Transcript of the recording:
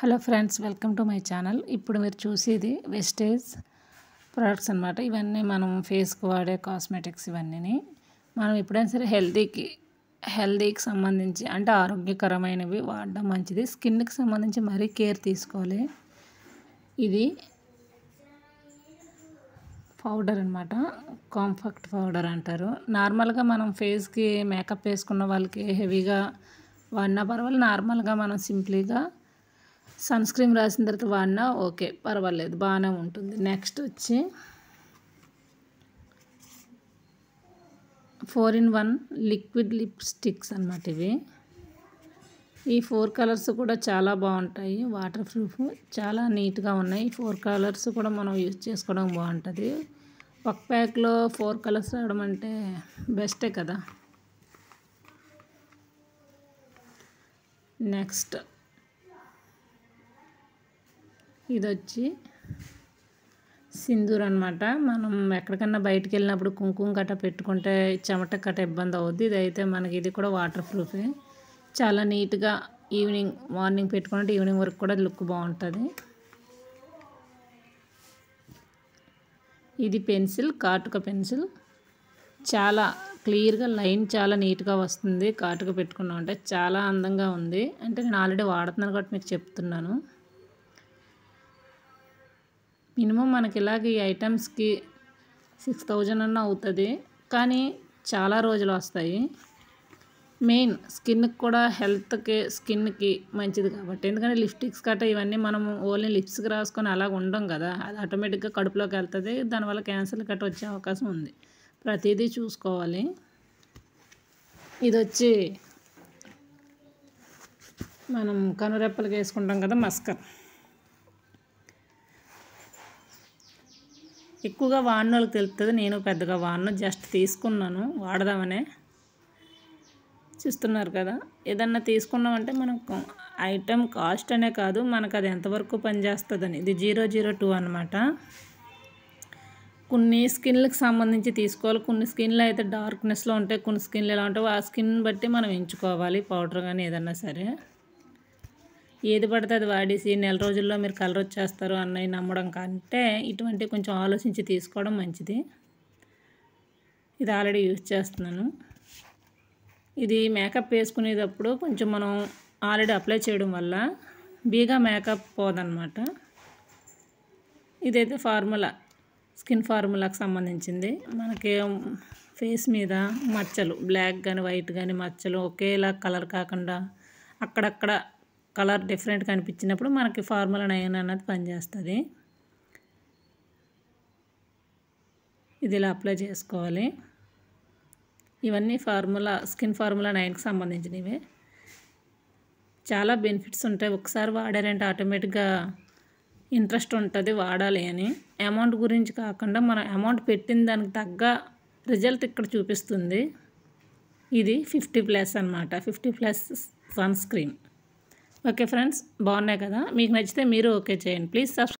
Hello friends, welcome to my channel. ఇప్పుడు మీరు చూసేది వెస్టేజ్ ప్రొడక్ట్స్ అన్నమాట. ఇవన్నీ మనం ఫేస్కి వాడే కాస్మెటిక్స్. ఇవన్నీ మనం ఎప్పుడైనా సరే హెల్తీకి సంబంధించి అంటే ఆరోగ్యకరమైనవి వాడడం మంచిది. స్కిన్కి సంబంధించి మరీ కేర్ తీసుకోవాలి. ఇది పౌడర్ అన్నమాట, కాంపాక్ట్ పౌడర్ అంటారు. నార్మల్గా మనం ఫేస్కి మేకప్ వేసుకున్న వాళ్ళకి హెవీగా వాడినా పర్వాలేదు. నార్మల్గా మనం సింప్లీగా సన్ స్క్రీన్ రాసిన తర్వాత వాడినా ఓకే, పర్వాలేదు, బాగానే ఉంటుంది. నెక్స్ట్ వచ్చి 4-in-1 లిక్విడ్ లిప్స్టిక్స్ అన్నమాట. ఇవి ఈ 4 కలర్స్ కూడా చాలా బాగుంటాయి. వాటర్ ప్రూఫ్, చాలా నీట్గా ఉన్నాయి. 4 కలర్స్ కూడా మనం యూజ్ చేసుకోవడం బాగుంటుంది. ఒక ప్యాక్లో 4 కలర్స్ రావడం అంటే బెస్టే కదా. నెక్స్ట్ ఇది వచ్చి సింధూర్ అన్నమాట. మనం ఎక్కడికన్నా బయటికి వెళ్ళినప్పుడు కుంకుమ కట్ట పెట్టుకుంటే చెమట కట్ట ఇబ్బంది అవుద్ది. ఇదైతే మనకి ఇది కూడా వాటర్ ప్రూఫే. చాలా నీట్గా మార్నింగ్ పెట్టుకుంటే ఈవినింగ్ వరకు కూడా లుక్ బాగుంటుంది. ఇది పెన్సిల్, కాటుక పెన్సిల్. చాలా క్లియర్గా లైన్ చాలా నీట్గా వస్తుంది. కాటుక పెట్టుకున్నామంటే చాలా అందంగా ఉంది. అంటే నేను ఆల్రెడీ వాడుతున్నాను కాబట్టి మీకు చెప్తున్నాను. మినిమం మనకి ఇలాగ ఈ ఐటమ్స్కి 6000 అన్న అవుతుంది, కానీ చాలా రోజులు వస్తాయి. మెయిన్ స్కిన్కి కూడా స్కిన్కి మంచిది కాబట్టి. ఎందుకంటే లిప్స్టిక్స్ కట్ట ఇవన్నీ మనం ఓన్లీ లిప్స్కి రాసుకొని అలాగ ఉండం కదా. అది ఆటోమేటిక్గా కడుపులోకి వెళ్తుంది. దానివల్ల క్యాన్సర్ కట్ట వచ్చే అవకాశం ఉంది. ప్రతిదీ చూసుకోవాలి. ఇది వచ్చి మనం కనురెప్పలకి వేసుకుంటాం కదా, మస్కర్. ఎక్కువగా వాడిన వాళ్ళకి తెలుస్తుంది. నేను పెద్దగా వాడను, జస్ట్ తీసుకున్నాను వాడదామనే. చూస్తున్నారు కదా, ఏదన్నా తీసుకున్నామంటే మనం ఐటమ్ కాస్ట్ అనే కాదు, మనకు అది ఎంతవరకు పనిచేస్తుందని. ఇది 002 అన్నమాట. కొన్ని స్కిన్లకు సంబంధించి తీసుకోవాలి. కొన్ని స్కిన్లు అయితే డార్క్నెస్లో ఉంటాయి, కొన్ని స్కిన్లు ఎలా ఉంటాయి, ఆ స్కిన్ బట్టి మనం ఎంచుకోవాలి పౌడర్ కానీ ఏదన్నా సరే. ఏది పడితే అది వాడేసి నెల రోజుల్లో మీరు కలర్ వచ్చేస్తారు అన్నవి నమ్మడం కంటే ఇటువంటి కొంచెం ఆలోచించి తీసుకోవడం మంచిది. ఇది ఆల్రెడీ యూజ్ చేస్తున్నాను. ఇది మేకప్ వేసుకునేటప్పుడు కొంచెం మనం ఆల్రెడీ అప్లై చేయడం వల్ల బీగా మేకప్ పోదన్నమాట. ఇదైతే స్కిన్ ఫార్ములాకి సంబంధించింది. మనకి ఫేస్ మీద మచ్చలు, బ్లాక్ కానీ వైట్ కానీ మచ్చలు ఒకేలా కలర్ కాకుండా అక్కడక్కడ కలర్ డిఫరెంట్ కనిపించినప్పుడు మనకి ఫార్ములా 9 అన్నది పనిచేస్తుంది. ఇది ఇలా అప్లై చేసుకోవాలి. ఇవన్నీ స్కిన్ ఫార్ములా 9కి సంబంధించినవి. చాలా బెనిఫిట్స్ ఉంటాయి. ఒకసారి వాడారంటే ఆటోమేటిక్గా ఇంట్రెస్ట్ ఉంటుంది వాడాలి అని. అమౌంట్ గురించి కాకుండా మనం అమౌంట్ పెట్టిన దానికి తగ్గ రిజల్ట్ ఇక్కడ చూపిస్తుంది. ఇది 50+ అన్నమాట, 50+ సన్ స్క్రీన్. ఓకే ఫ్రెండ్స్, బాగున్నాయి కదా. మీకు నచ్చితే మీరు ఓకే చేయండి. Please subscribe.